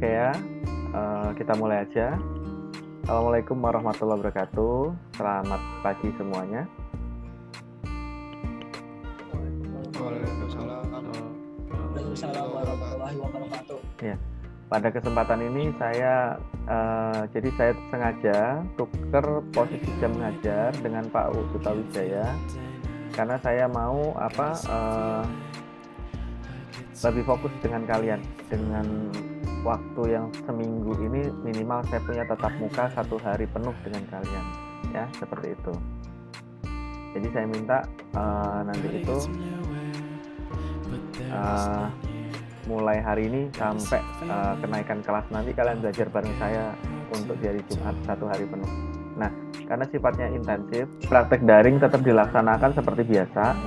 Oke ya, kita mulai aja. Assalamualaikum warahmatullahi wabarakatuh. Selamat pagi semuanya. Waalaikumsalam warahmatullahi wabarakatuh. Ya, pada kesempatan ini saya sengaja tuker posisi jam ngajar dengan Pak Sutawijaya karena saya mau lebih fokus dengan kalian, dengan waktu yang seminggu ini minimal saya punya tatap muka 1 hari penuh dengan kalian, ya seperti itu. Jadi saya minta nanti itu mulai hari ini sampai kenaikan kelas nanti kalian belajar bareng saya untuk di hari Jumat 1 hari penuh. Nah, karena sifatnya intensif, praktek daring tetap dilaksanakan seperti biasa.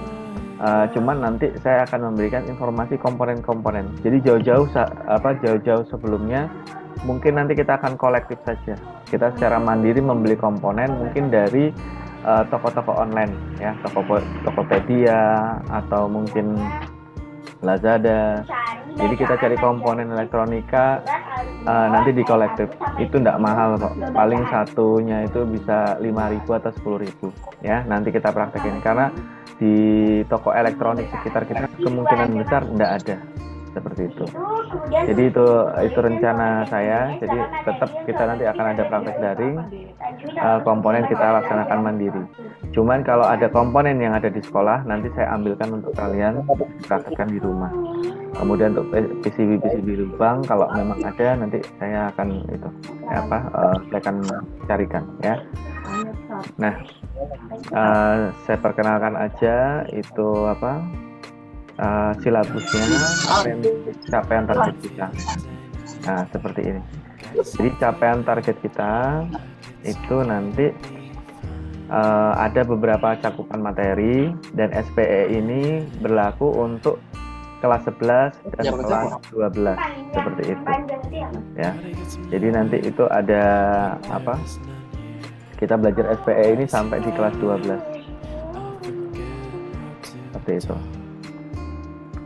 Cuman nanti saya akan memberikan informasi komponen-komponen. Jadi jauh-jauh sebelumnya mungkin nanti kita akan kolektif saja. Kita secara mandiri membeli komponen mungkin dari toko-toko online, ya, Tokopedia atau mungkin Lazada. Jadi kita cari komponen elektronika nanti di kolektif. Itu enggak mahal kok. Paling satunya itu bisa 5.000 atau 10.000, ya. Nanti kita praktekin karena di toko elektronik sekitar kita kemungkinan besar enggak ada seperti itu. Jadi itu rencana saya. Jadi tetap kita nanti akan ada praktek daring, komponen kita laksanakan mandiri. Cuman kalau ada komponen yang ada di sekolah nanti saya ambilkan untuk kalian praktekkan di rumah. Kemudian untuk PCB lubang kalau memang ada nanti saya akan saya akan carikan, ya. Nah, saya perkenalkan aja itu silabusnya, capaian target kita. Nah, seperti ini. Jadi capaian target kita itu nanti ada beberapa cakupan materi dan SPE ini berlaku untuk kelas 11 dan kelas 12 seperti itu, ya. Jadi nanti itu ada kita belajar SPE ini sampai di kelas 12 seperti itu.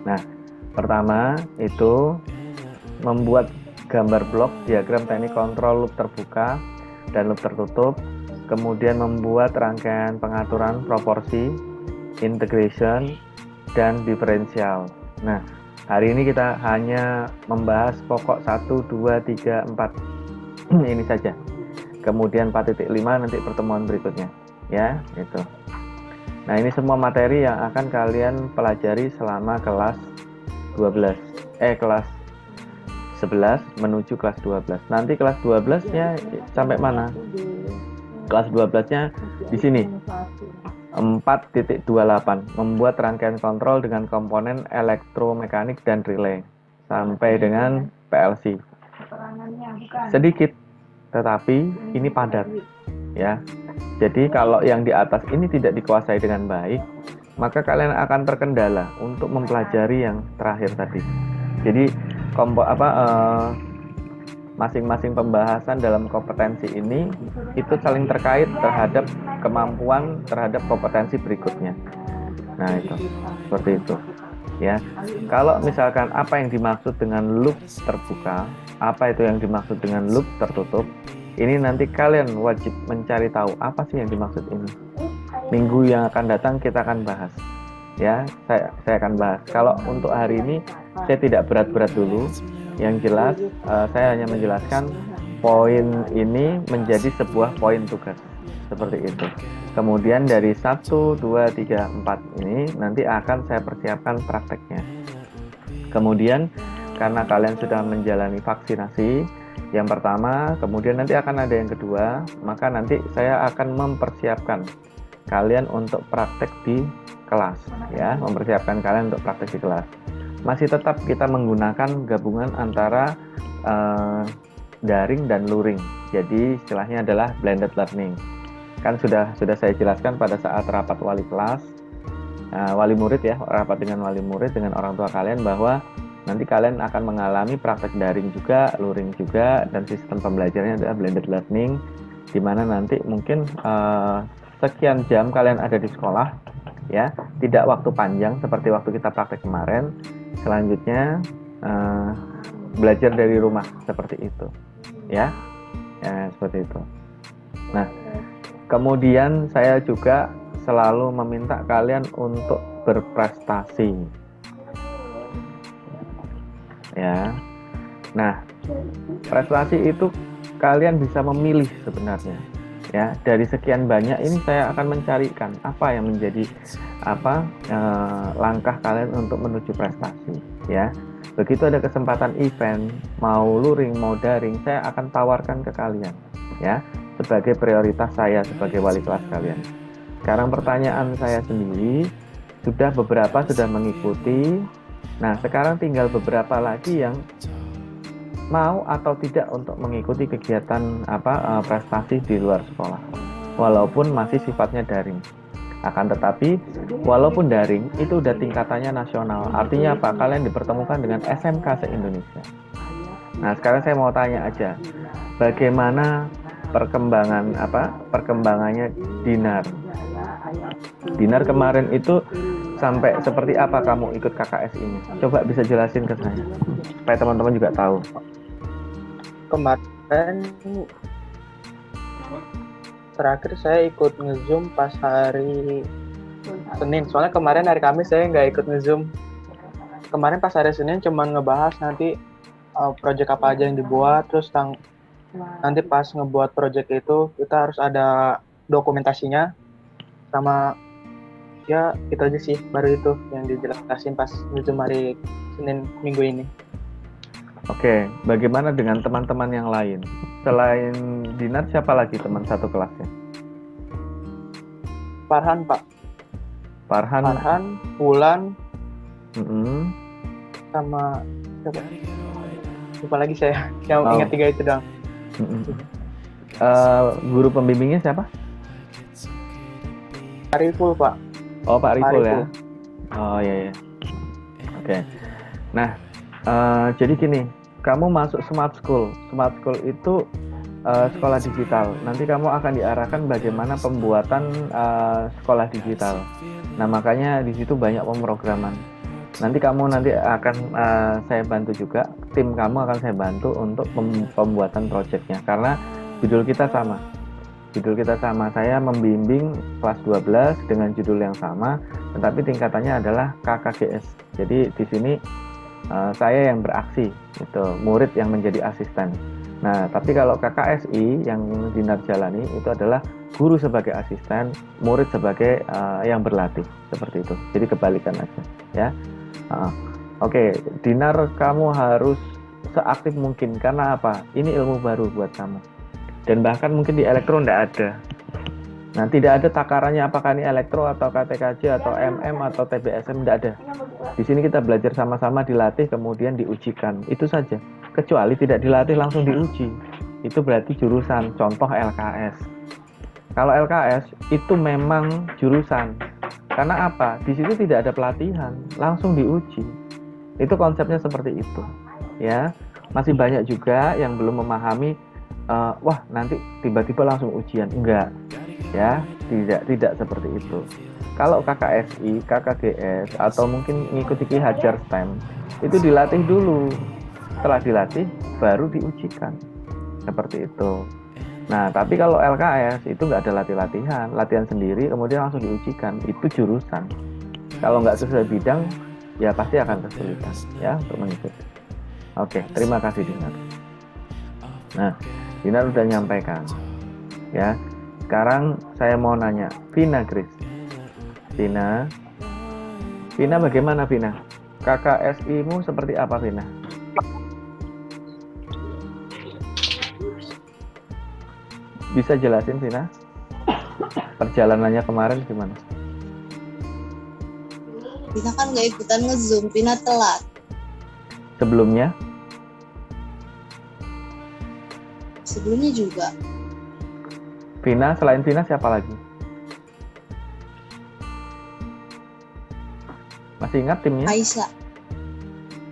Nah, pertama itu membuat gambar blok diagram teknik kontrol loop terbuka dan loop tertutup, kemudian membuat rangkaian pengaturan proporsi, integration, dan diferensial. Nah, hari ini kita hanya membahas pokok 1, 2, 3, 4 ini saja. Kemudian 4.5 nanti pertemuan berikutnya, ya, itu. Nah, ini semua materi yang akan kalian pelajari selama kelas 11 menuju kelas 12. Nanti kelas 12-nya sampai mana? Kelas 12-nya di sini. 4.28 membuat rangkaian kontrol dengan komponen elektromekanik dan relay sampai dengan PLC. Sedikit tetapi ini padat, ya. Jadi kalau yang di atas ini tidak dikuasai dengan baik, maka kalian akan terkendala untuk mempelajari yang terakhir tadi. Jadi masing-masing pembahasan dalam kompetensi ini itu saling terkait terhadap kemampuan terhadap kompetensi berikutnya. Nah, itu seperti itu, ya. Kalau misalkan apa yang dimaksud dengan loop terbuka, apa itu yang dimaksud dengan loop tertutup, ini nanti kalian wajib mencari tahu apa sih yang dimaksud ini. Minggu yang akan datang kita akan bahas, ya. Saya akan bahas. Kalau untuk hari ini saya tidak berat-berat dulu. Yang jelas saya hanya menjelaskan poin ini menjadi sebuah poin tugas seperti itu. Kemudian dari 1, 2, 3, 4 ini nanti akan saya persiapkan prakteknya. Kemudian karena kalian sudah menjalani vaksinasi yang pertama, kemudian nanti akan ada yang kedua, maka nanti saya akan mempersiapkan kalian untuk praktek di kelas, ya, mempersiapkan kalian untuk praktek di kelas. Masih tetap kita menggunakan gabungan antara daring dan luring. Jadi istilahnya adalah blended learning. Kan sudah saya jelaskan pada saat rapat wali kelas, wali murid, ya, rapat dengan wali murid dengan orang tua kalian bahwa nanti kalian akan mengalami praktek daring juga, luring juga, dan sistem pembelajarannya adalah blended learning, di mana nanti mungkin sekian jam kalian ada di sekolah, ya, tidak waktu panjang seperti waktu kita praktek kemarin. Selanjutnya belajar dari rumah seperti itu, ya, seperti itu. Nah, kemudian saya juga selalu meminta kalian untuk berprestasi, ya. Nah, prestasi itu kalian bisa memilih sebenarnya, ya. Dari sekian banyak ini saya akan mencarikan apa yang menjadi langkah kalian untuk menuju prestasi, ya. Begitu ada kesempatan event, mau luring, mau daring, saya akan tawarkan ke kalian, ya, sebagai prioritas saya sebagai wali kelas kalian. Sekarang pertanyaan saya sendiri, beberapa sudah mengikuti. Nah, sekarang tinggal beberapa lagi yang mau atau tidak untuk mengikuti kegiatan prestasi di luar sekolah, walaupun masih sifatnya daring. Akan tetapi, walaupun daring, itu udah tingkatannya nasional. Artinya apa? Kalian dipertemukan dengan SMK se-Indonesia. Nah, sekarang saya mau tanya aja, bagaimana perkembangannya Dinar? Dinar kemarin itu sampai seperti apa kamu ikut KKS ini? Coba bisa jelasin ke saya, supaya teman-teman juga tahu. Kemarin terakhir saya ikut nge-zoom pas hari Senin. Soalnya kemarin hari Kamis saya nggak ikut nge-zoom. Kemarin pas hari Senin cuma ngebahas nanti project apa aja yang dibuat. Terus nanti pas ngebuat project itu kita harus ada dokumentasinya. Sama ya itu aja sih, baru itu yang dijelasin pas nge-zoom hari Senin minggu ini. Oke, bagaimana dengan teman-teman yang lain? Selain Dinar, siapa lagi teman satu kelasnya? Farhan, Pak. Farhan, Wulan, sama siapa? Lupa lagi saya. Yang ingat 3 itu doang. Guru pembimbingnya siapa? Pak Riful, Pak. Oh, Pak Riful ya. Oh iya. Oke. Nah, jadi gini, kamu masuk Smart School. Smart School itu sekolah digital. Nanti kamu akan diarahkan bagaimana pembuatan sekolah digital. Nah, makanya di situ banyak pemrograman. Nanti kamu akan saya bantu juga. Tim kamu akan saya bantu untuk pembuatan proyeknya. Karena judul kita sama. Saya membimbing kelas 12 dengan judul yang sama, tetapi tingkatannya adalah KKGS. Jadi di sini saya yang beraksi, itu murid yang menjadi asisten. Nah, tapi kalau KKSI yang Dinar jalani itu adalah guru sebagai asisten, murid sebagai yang berlatih, seperti itu. Jadi kebalikan aja, ya. Oke, Dinar, kamu harus seaktif mungkin. Karena apa? Ini ilmu baru buat kamu. Dan bahkan mungkin di elektro tidak ada. Nah, tidak ada takarannya apakah ini elektro atau KTKJ atau MM atau TBSM, tidak ada. Di sini kita belajar sama-sama, dilatih, kemudian diujikan. Itu saja. Kecuali tidak dilatih langsung diuji. Itu berarti jurusan, contoh LKS. Kalau LKS itu memang jurusan. Karena apa? Di situ tidak ada pelatihan, langsung diuji. Itu konsepnya seperti itu. Ya, masih banyak juga yang belum memahami, wah nanti tiba-tiba langsung ujian. Enggak. Ya, tidak seperti itu. Kalau KKSI, KKGS, atau mungkin ngikuti Ki Hajar STEM, itu dilatih dulu. Setelah dilatih, baru diujikan. Seperti itu. Nah, tapi kalau LKS itu nggak ada latihan sendiri, kemudian langsung diujikan. Itu jurusan. Kalau nggak sesuai bidang, ya pasti akan kesulitan ya untuk mengikuti. Oke, terima kasih Dinar. Nah, Dinar udah nyampaikan. Ya. Sekarang saya mau nanya, Vina Grace. Vina bagaimana Vina? KKSI-mu seperti apa Vina? Bisa jelasin Vina? Perjalanannya kemarin gimana? Vina kan nggak ikutan nge-zoom, Vina telat. Sebelumnya juga. Vina, selain Vina siapa lagi? Masih ingat timnya?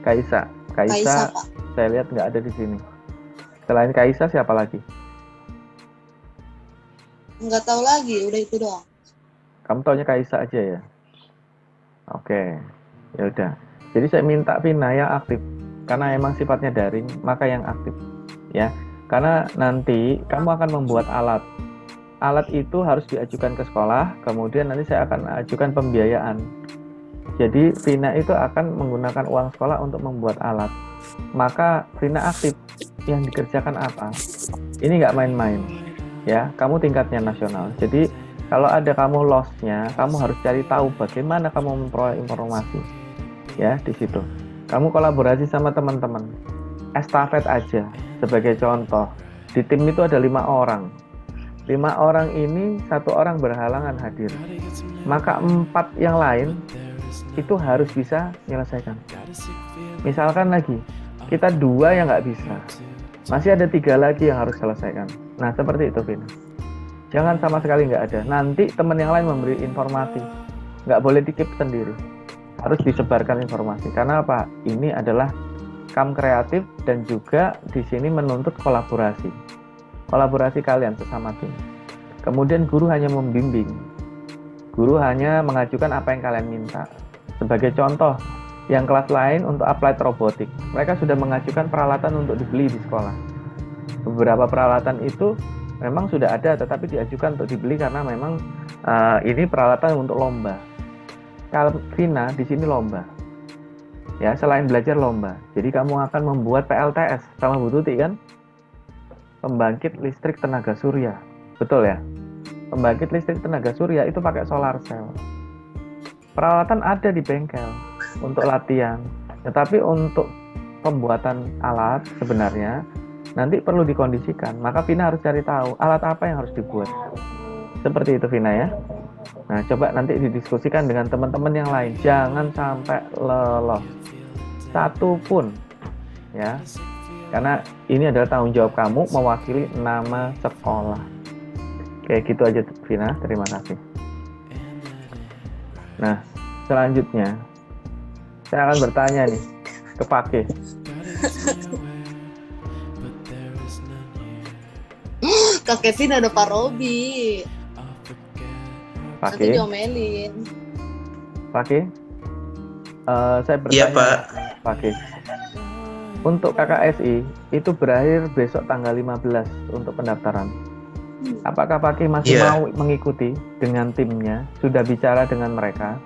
Kaisa, Pak. Saya lihat nggak ada di sini. Selain Kaisa siapa lagi? Nggak tahu lagi, udah itu doang. Kamu taunya Kaisa aja ya? Oke, ya udah. Jadi saya minta Vina ya aktif. karena emang sifatnya daring, maka yang aktif ya. Karena nanti kamu akan membuat alat. Alat itu harus diajukan ke sekolah, kemudian nanti saya akan ajukan pembiayaan. Jadi Vina itu akan menggunakan uang sekolah untuk membuat alat. Maka Vina aktif. Yang dikerjakan apa? Ini nggak main-main ya. Kamu tingkatnya nasional. Jadi kalau ada kamu loss-nya, kamu harus cari tahu bagaimana kamu memperoleh informasi ya di situ. Kamu kolaborasi sama teman-teman. Estafet aja sebagai contoh. Di tim itu ada 5 orang. 5 orang ini 1 orang berhalangan hadir. Maka 4 yang lain itu harus bisa menyelesaikan. Misalkan lagi kita 2 yang nggak bisa, masih ada 3 lagi yang harus selesaikan. Nah seperti itu Vina. Jangan sama sekali nggak ada. Nanti teman yang lain memberi informasi, nggak boleh dikip sendiri. Harus disebarkan informasi. Karena apa? Ini adalah kam kreatif dan juga di sini menuntut kolaborasi. Kolaborasi kalian sesama tim. Kemudian guru hanya membimbing. Guru hanya mengajukan apa yang kalian minta. Sebagai contoh, yang kelas lain untuk applied robotik, mereka sudah mengajukan peralatan untuk dibeli di sekolah. Beberapa peralatan itu memang sudah ada, tetapi diajukan untuk dibeli karena memang ini peralatan untuk lomba. Kalau Vina di sini lomba, ya selain belajar lomba. Jadi kamu akan membuat PLTS sama Bu Tuti kan? Pembangkit listrik tenaga surya, betul ya? Pembangkit listrik tenaga surya itu pakai solar cell. Peralatan ada di bengkel untuk latihan, tetapi untuk pembuatan alat sebenarnya nanti perlu dikondisikan. Maka Vina harus cari tahu alat apa yang harus dibuat. Seperti itu Vina ya. Nah coba nanti didiskusikan dengan teman-teman yang lain. Jangan sampai lolos satu pun ya. Karena ini adalah tanggung jawab kamu mewakili nama sekolah. Kayak gitu aja Vina, terima kasih. Nah selanjutnya saya akan bertanya nih ke Pakih. Kak Kevin ada Pak Robi. Nanti Pakih, diomelin. Pakih. Saya bertanya. Iya, Pak. Pakih. Untuk KKSI itu berakhir besok tanggal 15 untuk pendaftaran. Apakah Pakih masih Iya. mau mengikuti dengan timnya? Sudah bicara dengan mereka?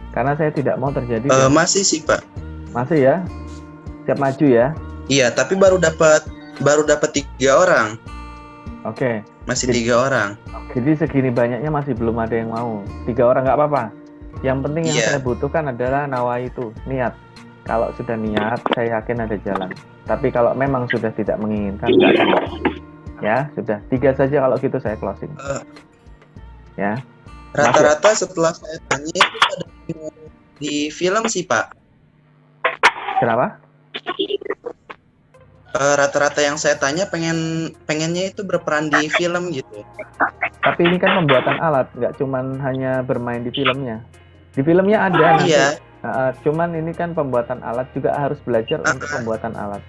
Karena saya tidak mau terjadi. Masih sih Pak. Masih ya? Siap maju ya? Iya, tapi baru dapat 3 orang. Oke. Masih 3 orang. Jadi segini banyaknya masih belum ada yang mau. 3 orang nggak apa-apa. Yang penting yang Iya. saya butuhkan adalah nawaitu, niat. Kalau sudah niat, saya yakin ada jalan. Tapi kalau memang sudah tidak menginginkan, nggak akan. Ya, sudah 3 saja kalau gitu saya closing. Ya. Rata-rata setelah saya tanya itu ada di film sih Pak. Kenapa? Rata-rata yang saya tanya pengennya itu berperan di film gitu. Tapi ini kan pembuatan alat, nggak cuman hanya bermain di filmnya. Di filmnya ada nanti. Iya. Cuman ini kan pembuatan alat juga harus belajar untuk pembuatan alat.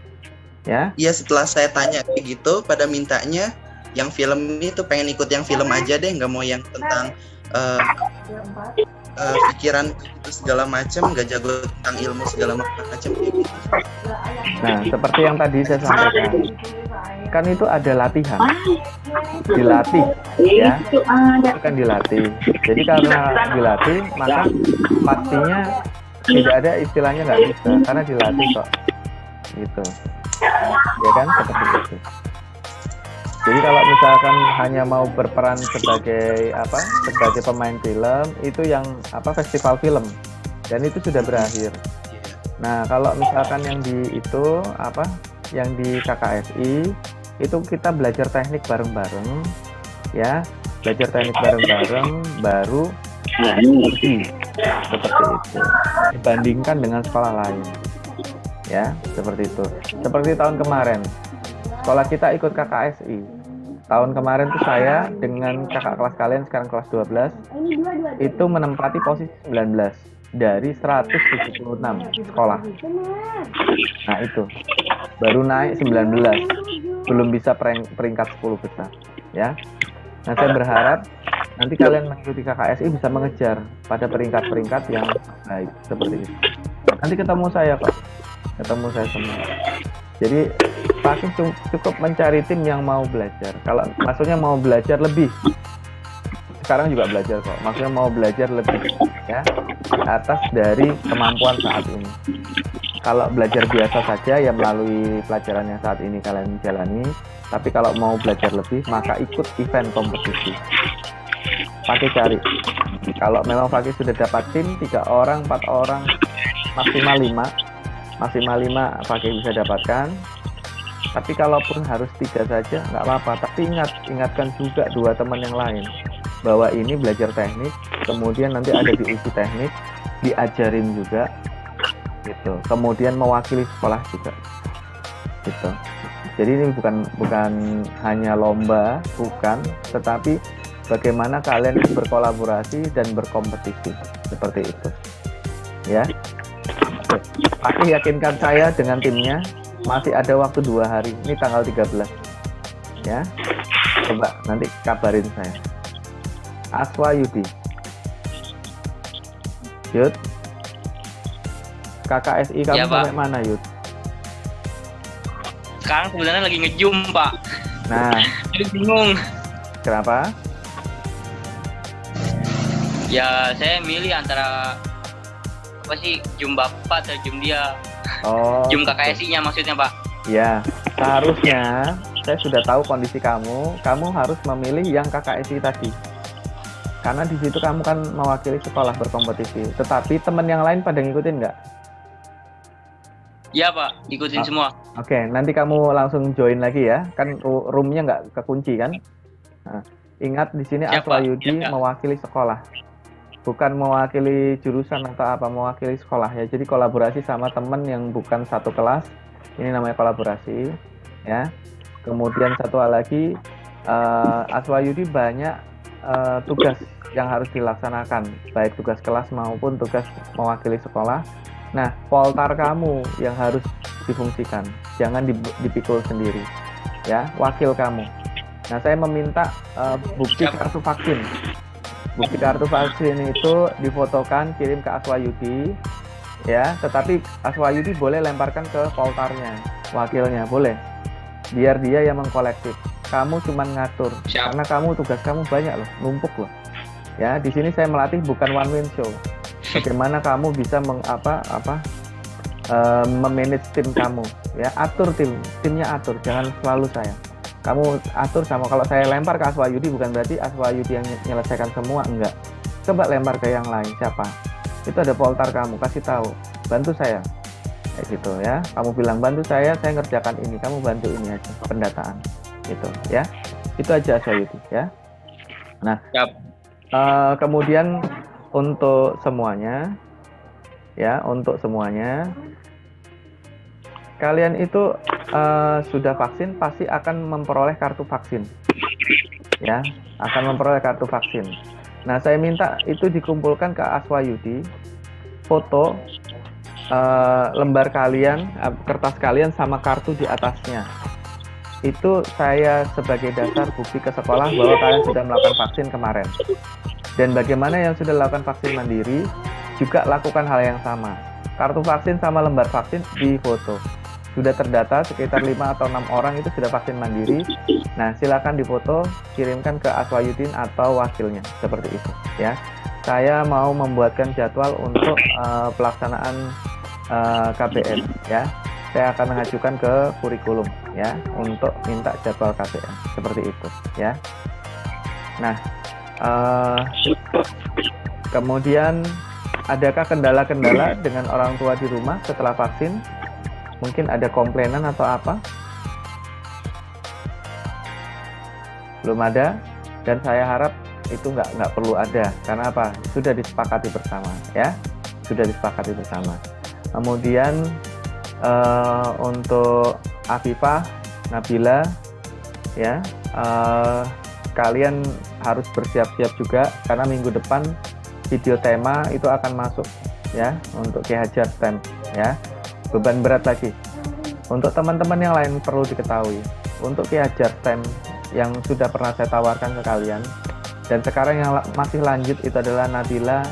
Ya. Iya, setelah saya tanya kayak gitu, pada mintanya yang film itu pengen ikut yang film aja deh, nggak mau yang tentang pikiran itu segala macam, nggak jago tentang ilmu segala macam kayak gitu. Nah, seperti yang tadi saya sampaikan, kan itu ada latihan, dilatih, ya, itu kan dilatih. Jadi karena dilatih, maka pastinya tidak ada istilahnya nggak bisa, karena dilatih kok, gitu, ya kan, seperti itu. Jadi kalau misalkan hanya mau berperan sebagai sebagai pemain film, itu yang festival film, dan itu sudah berakhir. Nah kalau misalkan yang di itu yang di KKSI itu kita belajar teknik bareng-bareng, ya, belajar teknik bareng-bareng baru seperti itu. Dibandingkan dengan sekolah lain, ya, seperti itu. Seperti tahun kemarin. Sekolah kita ikut KKSI. Tahun kemarin tuh saya dengan kakak kelas kalian sekarang kelas 12 itu menempati posisi 19 dari 176 sekolah. Nah itu baru naik 19, belum bisa peringkat 10 besar, ya. Nah saya berharap nanti kalian mengikuti KKSI bisa mengejar pada peringkat-peringkat yang baik seperti itu. Nanti ketemu saya kok. ketemu saya semua. Jadi Fakih cukup mencari tim yang mau belajar. Kalau maksudnya mau belajar lebih, sekarang juga belajar kok. Maksudnya mau belajar lebih ya di atas dari kemampuan saat ini. Kalau belajar biasa saja ya melalui pelajaran yang saat ini kalian jalani. Tapi kalau mau belajar lebih maka ikut event kompetisi. Fakih cari. Kalau memang Fakih sudah dapat tim 3 orang, 4 orang, maksimal 5 Fakih bisa dapatkan. Tapi kalaupun harus 3 saja nggak apa-apa. Tapi ingatkan juga 2 teman yang lain bahwa ini belajar teknik, kemudian nanti ada diuji teknik, diajarin juga, gitu. Kemudian mewakili sekolah juga, gitu. Jadi ini bukan hanya lomba, bukan, tetapi bagaimana kalian berkolaborasi dan berkompetisi seperti itu, ya. Pasti yakinkan saya dengan timnya. Masih ada waktu 2 hari. Ini tanggal 13. Ya. Coba nanti kabarin saya. Aswa Yudi. Yud. KKSI kamu Ya, Pak. sampai mana, Yud? Sekarang sebenarnya lagi nge-zoom, Pak. Nah, Jadi bingung. kenapa? Ya, saya milih antara apa sih, zoom Bapak atau zoom dia. Oh. Zoom KKSI-nya maksudnya, Pak. Ya, seharusnya saya sudah tahu kondisi kamu. Kamu harus memilih yang KKSI tadi. Karena di situ kamu kan mewakili sekolah berkompetisi. Tetapi teman yang lain pada ngikutin nggak? Iya, Pak. Ikutin semua. Oke, nanti kamu langsung join lagi ya. Kan roomnya nggak kekunci kan? Nah, ingat di sini Siap, Aswa Pak. Yudi Siap. mewakili sekolah. Bukan mewakili jurusan atau apa, mewakili sekolah ya. Jadi kolaborasi sama teman yang bukan satu kelas. Ini namanya kolaborasi ya. Kemudian satu hal lagi, Aswa Yudi banyak tugas yang harus dilaksanakan, baik tugas kelas maupun tugas mewakili sekolah. Nah, poltar kamu yang harus difungsikan, jangan dipikul sendiri, ya, wakil kamu. Nah, saya meminta bukti Siap. kartu vaksin. Bukti kartu vaksin itu difotokan, kirim ke Aswa Yudi, ya. Tetapi Aswa Yudi boleh lemparkan ke poltarnya, wakilnya, boleh. Biar dia yang mengkolektif. Kamu cuma ngatur, Siap. karena kamu tugas kamu banyak loh, numpuk loh. Ya, di sini saya melatih bukan one man show. Bagaimana kamu bisa memanage tim kamu, ya, atur timnya atur, jangan selalu saya. Kamu atur sama, kalau saya lempar ke Aswa Yudi bukan berarti Aswa Yudi yang menyelesaikan semua, enggak. Coba lempar ke yang lain, siapa? Itu ada poltar kamu, kasih tahu, bantu saya. Kayak gitu ya. Kamu bilang bantu saya ngerjakan ini, kamu bantu ini aja, pendataan. Gitu ya. Itu aja Aswa Yudi ya. Nah, Siap. kemudian untuk semuanya, ya, untuk semuanya, kalian itu sudah vaksin pasti akan memperoleh kartu vaksin, ya, akan memperoleh kartu vaksin. Nah, saya minta itu dikumpulkan ke Aswa Yudi, foto lembar kalian, kertas kalian sama kartu di atasnya. Itu saya sebagai dasar bukti ke sekolah bahwa kalian sudah melakukan vaksin kemarin. Dan bagaimana yang sudah melakukan vaksin mandiri juga lakukan hal yang sama. Kartu vaksin sama lembar vaksin di foto. Sudah terdata sekitar 5 atau 6 orang itu sudah vaksin mandiri. Nah, silakan difoto, kirimkan ke Aswa Yudin atau wakilnya, seperti itu ya. Saya mau membuatkan jadwal untuk pelaksanaan KBM ya. Saya akan mengajukan ke kurikulum ya untuk minta jadwal KBM seperti itu ya. Nah, kemudian adakah kendala-kendala dengan orang tua di rumah setelah vaksin? Mungkin ada komplainan atau apa? Belum ada, dan saya harap itu nggak perlu ada. Karena apa? Sudah disepakati bersama ya, sudah disepakati bersama. Kemudian untuk Afifah, Nabila, ya, kalian harus bersiap-siap juga karena minggu depan video tema itu akan masuk ya untuk Ki Hajar STEM ya. Beban berat lagi. Untuk teman-teman yang lain perlu diketahui, untuk Ki Hajar STEM yang sudah pernah saya tawarkan ke kalian dan sekarang yang masih lanjut itu adalah Nabila,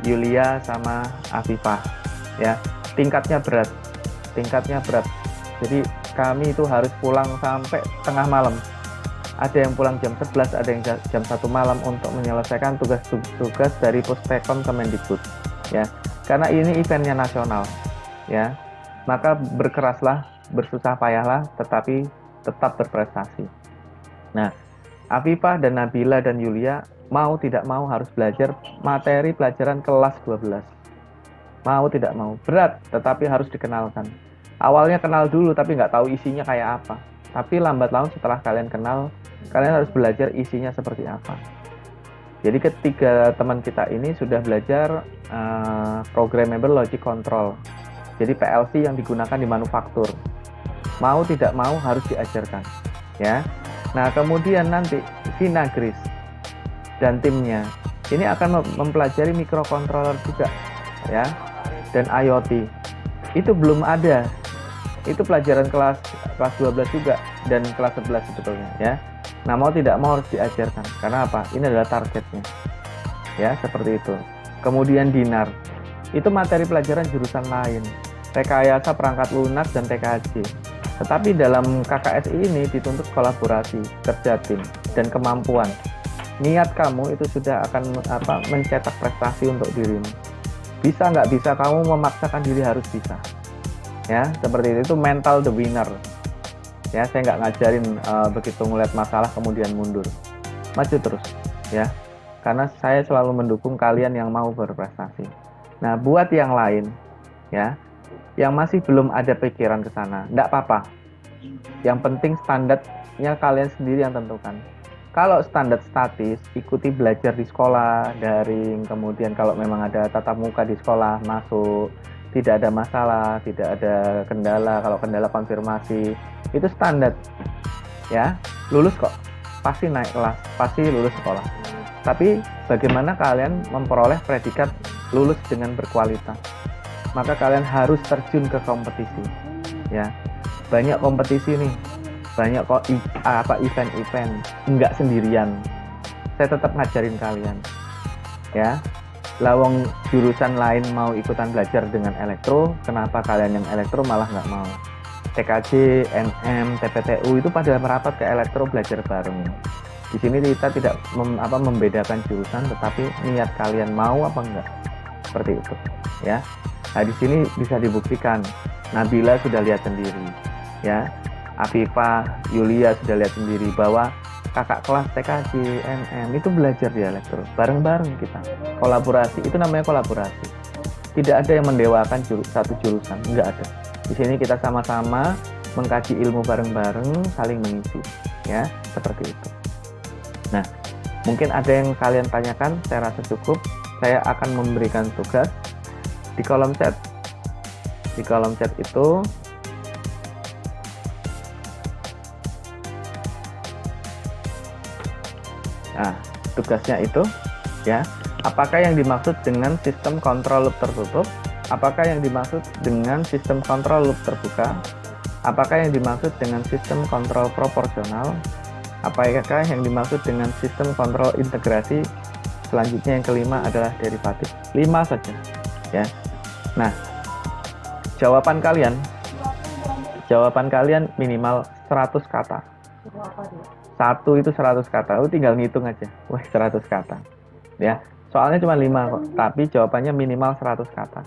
Yulia sama Afifah ya. Tingkatnya berat. tingkatnya berat. Jadi kami itu harus pulang sampai tengah malam. Ada yang pulang jam 11, ada yang jam 1 malam untuk menyelesaikan tugas-tugas dari Pustekom Kemendikbud. Ya, karena ini eventnya nasional, ya. Maka berkeraslah, bersusah payahlah, tetapi tetap berprestasi. Nah, Afifah dan Nabila dan Yulia mau tidak mau harus belajar materi pelajaran kelas 12. Mau tidak mau, berat, tetapi harus dikenalkan. Awalnya kenal dulu, tapi nggak tahu isinya kayak apa. Tapi lambat laun setelah kalian kenal, kalian harus belajar isinya seperti apa. Jadi ketiga teman kita ini sudah belajar Programmable Logic Control. Jadi PLC yang digunakan di manufaktur. Mau tidak mau harus diajarkan, ya. Nah, kemudian nanti Vina Gris dan timnya ini akan mempelajari microcontroller juga, ya, dan IoT. Itu belum ada. Itu pelajaran kelas 12 juga dan kelas 11 sebetulnya, ya. Nah, mau tidak mau harus diajarkan. Karena apa? Ini adalah targetnya. Ya, seperti itu. Kemudian Dinar. Itu materi pelajaran jurusan lain. Rekayasa perangkat lunak dan TKJ. Tetapi dalam KKSI ini dituntut kolaborasi, kerja tim, dan kemampuan. Niat kamu itu sudah akan mencetak prestasi untuk dirimu. Bisa nggak bisa, kamu memaksakan diri harus bisa. Ya, seperti itu mental the winner. Ya, saya nggak ngajarin begitu ngeliat masalah kemudian mundur. Maju terus, ya. Karena saya selalu mendukung kalian yang mau berprestasi. Nah, buat yang lain, ya, yang masih belum ada pikiran ke sana, nggak apa-apa. Yang penting standarnya kalian sendiri yang tentukan. Kalau standar statis, ikuti belajar di sekolah, daring, kemudian kalau memang ada tatap muka di sekolah, masuk. Tidak ada masalah, tidak ada kendala. Kalau kendala konfirmasi, itu standar, ya. Lulus kok, pasti naik kelas, pasti lulus sekolah. Tapi bagaimana kalian memperoleh predikat lulus dengan berkualitas? Maka kalian harus terjun ke kompetisi, ya. Banyak kompetisi nih, banyak kok event-event, nggak sendirian. Saya tetap ngajarin kalian, ya. Lawang jurusan lain mau ikutan belajar dengan elektro, kenapa kalian yang elektro malah nggak mau? TKJ, NM, TPTU itu pada merapat ke elektro belajar bareng. Di sini kita tidak membedakan jurusan, tetapi niat kalian mau apa enggak, seperti itu, ya. Nah, di sini bisa dibuktikan. Nabila sudah lihat sendiri, ya. Afifah, Yulia sudah lihat sendiri bahwa kakak kelas TKJ, NM itu belajar di elektro bareng-bareng kita. Kolaborasi, itu namanya kolaborasi. Tidak ada yang mendewakan satu jurusan, enggak ada. Di sini kita sama-sama mengkaji ilmu bareng-bareng, saling mengisi, ya, seperti itu. Nah, mungkin ada yang kalian tanyakan, saya rasa cukup. Saya akan memberikan tugas di kolom chat. Di kolom chat itu tugasnya itu, ya, apakah yang dimaksud dengan sistem kontrol loop tertutup, apakah yang dimaksud dengan sistem kontrol loop terbuka, apakah yang dimaksud dengan sistem kontrol proporsional, apakah yang dimaksud dengan sistem kontrol integrasi. Selanjutnya yang kelima adalah derivatif. 5 saja, ya. Nah, jawaban kalian minimal 100 kata. Satu itu 100 kata, tinggal ngitung aja. Wah, 100 kata. Ya, soalnya cuma 5 kok, tapi jawabannya minimal 100 kata.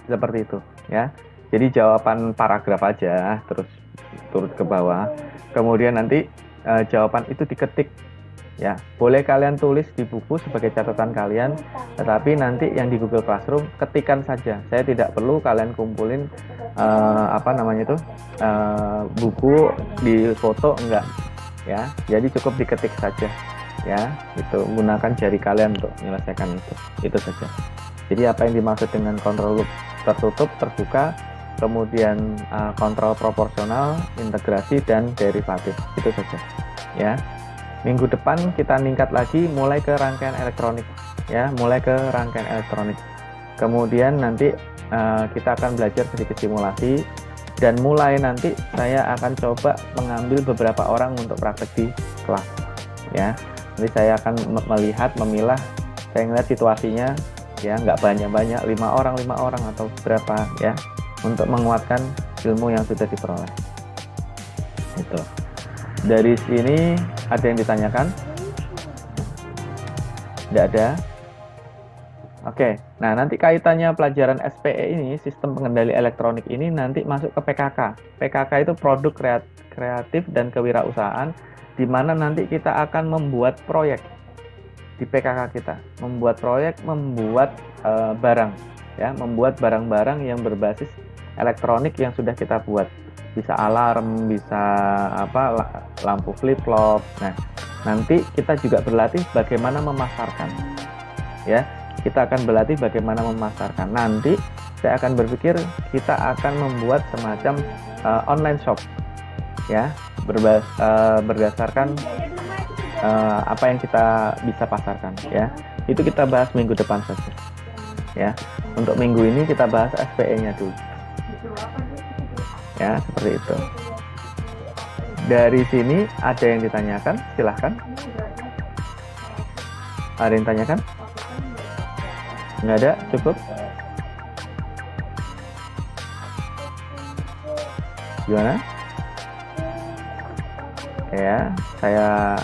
Seperti itu, ya. Jadi jawaban paragraf aja, terus turut ke bawah. Kemudian nanti jawaban itu diketik. Ya, boleh kalian tulis di buku sebagai catatan kalian, tetapi nanti yang di Google Classroom ketikan saja. Saya tidak perlu kalian kumpulin buku di foto, enggak, ya. Jadi cukup diketik saja, ya. Itu menggunakan jari kalian untuk menyelesaikan itu saja. Jadi apa yang dimaksud dengan kontrol loop tertutup, terbuka, kemudian kontrol proporsional, integrasi, dan derivatif, itu saja, ya. Minggu depan kita meningkat lagi, mulai ke rangkaian elektronik, ya, mulai ke rangkaian elektronik. Kemudian nanti kita akan belajar sedikit simulasi, dan mulai nanti saya akan coba mengambil beberapa orang untuk praktek di kelas, ya. Nanti saya akan memilah, saya ngeliat situasinya, ya, nggak banyak-banyak, 5 orang atau berapa, ya. untuk menguatkan ilmu yang sudah diperoleh. Itu. Dari sini ada yang ditanyakan? Tidak ada? Oke, nah nanti kaitannya pelajaran SPE ini, sistem pengendali elektronik ini nanti masuk ke PKK. PKK itu produk kreatif dan kewirausahaan, di mana nanti kita akan membuat proyek di PKK kita, membuat proyek, membuat barang, ya, membuat barang-barang yang berbasis elektronik yang sudah kita buat. Bisa alarm, bisa lampu flip-flop. Nah, nanti kita juga berlatih bagaimana memasarkan, ya. Kita akan berlatih bagaimana memasarkan. Nanti saya akan berpikir kita akan membuat semacam online shop, ya, berdasarkan apa yang kita bisa pasarkan, ya. Itu kita bahas minggu depan saja, ya. Untuk minggu ini kita bahas SPE-nya dulu, ya, seperti itu. Dari sini ada yang ditanyakan, silahkan. Ada yang ditanyakan? Nggak ada, cukup. Gimana? Ya, saya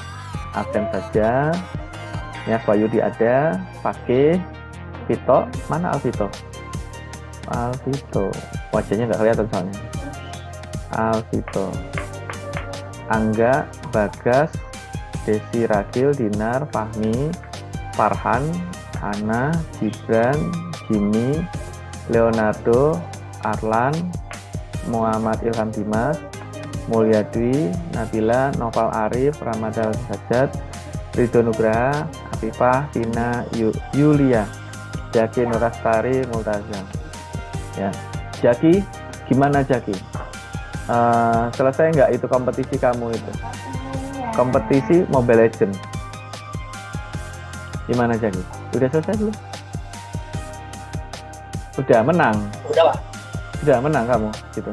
absen saja. Ya, Swayudi ada, Fakih, Vito, mana Alvito? Alvito, wajahnya nggak kelihatan soalnya. Alvito, Angga, Bagas, Desi, Ragil, Dinar, Fahmi, Farhan, Ana, Gibran, Jimmy, Leonardo, Arlan, Muhammad Ilham Dimas, Mulyadwi, Nabila, Noval Arif, Ramadhan Sajat, Ridho Nugraha, Afifah, Tina, Yulia, Jaki, Nurastari, Multazam. Ya, Jaki, gimana Jaki? Selesai nggak itu kompetisi kamu itu? Kompetisi Mobile Legends. Gimana Jaki? Udah selesai belum? Udah menang? Udah, Pak. Udah menang kamu gitu.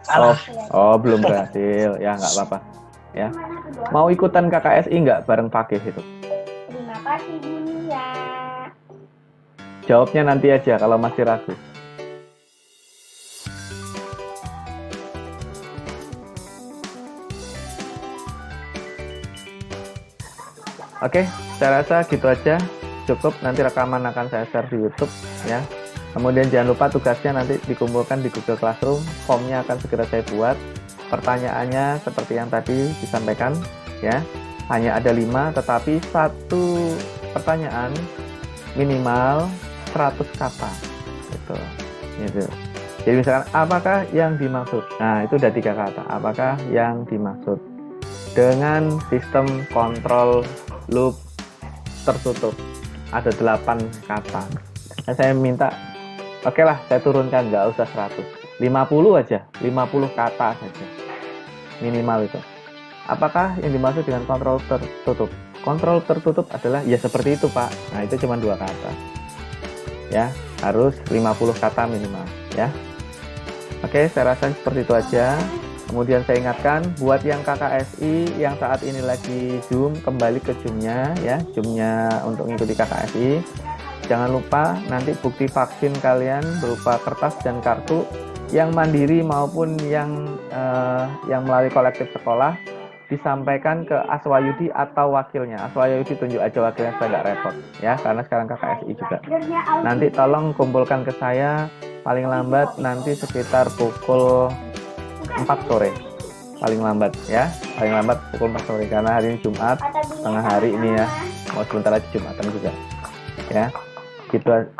Kalah. Oh, belum berhasil. Ya nggak apa-apa. Ya. Mau ikutan KKSI nggak bareng Fakih itu? Terima kasih Bunia. Jawabnya nanti aja kalau masih ragu. Oke, saya rasa gitu aja, cukup. Nanti rekaman akan saya share di YouTube, ya. Kemudian jangan lupa tugasnya nanti dikumpulkan di Google Classroom. Formnya akan segera saya buat. Pertanyaannya seperti yang tadi disampaikan, ya. Hanya ada 5, tetapi satu pertanyaan minimal 100 kata. Gitu. Jadi misalkan, apakah yang dimaksud? Nah, itu udah 3 kata. Apakah yang dimaksud? Dengan sistem kontrol loop tertutup ada 8 kata. Nah, saya minta, oke lah, saya turunkan, nggak usah 100, 50 aja, 50 kata saja minimal itu. Apakah yang dimaksud dengan kontrol tertutup? Kontrol tertutup adalah ya seperti itu Pak. Nah, itu cuma 2 kata, ya, harus 50 kata minimal, ya. Oke, saya rasa seperti itu aja. Kemudian saya ingatkan, buat yang KKSI yang saat ini lagi Zoom, kembali ke Zoom-nya, ya, Zoom-nya untuk mengikuti KKSI. Jangan lupa nanti bukti vaksin kalian berupa kertas dan kartu, yang mandiri maupun yang melalui kolektif sekolah, disampaikan ke Aswayudi atau wakilnya. Aswayudi tunjuk aja wakilnya supaya nggak repot, ya, karena sekarang KKSI juga. Nanti tolong kumpulkan ke saya paling lambat nanti sekitar pukul 4 sore paling lambat, ya, paling lambat pukul 4 sore karena hari ini Jumat tengah hari ini, ya, mau sebentar lagi Jumatan juga, ya.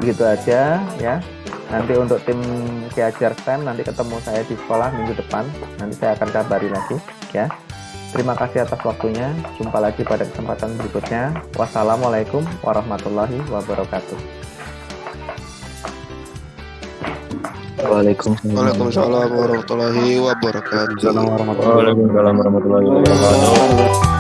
Gitu aja, ya. Nanti untuk tim Kiajar STEM nanti ketemu saya di sekolah minggu depan, nanti saya akan kabari lagi, ya. Terima kasih atas waktunya, jumpa lagi pada kesempatan berikutnya. Wassalamualaikum warahmatullahi wabarakatuh. Waalaikumsalam warahmatullahi wabarakatuh. Waalaikumsalam warahmatullahi wabarakatuh.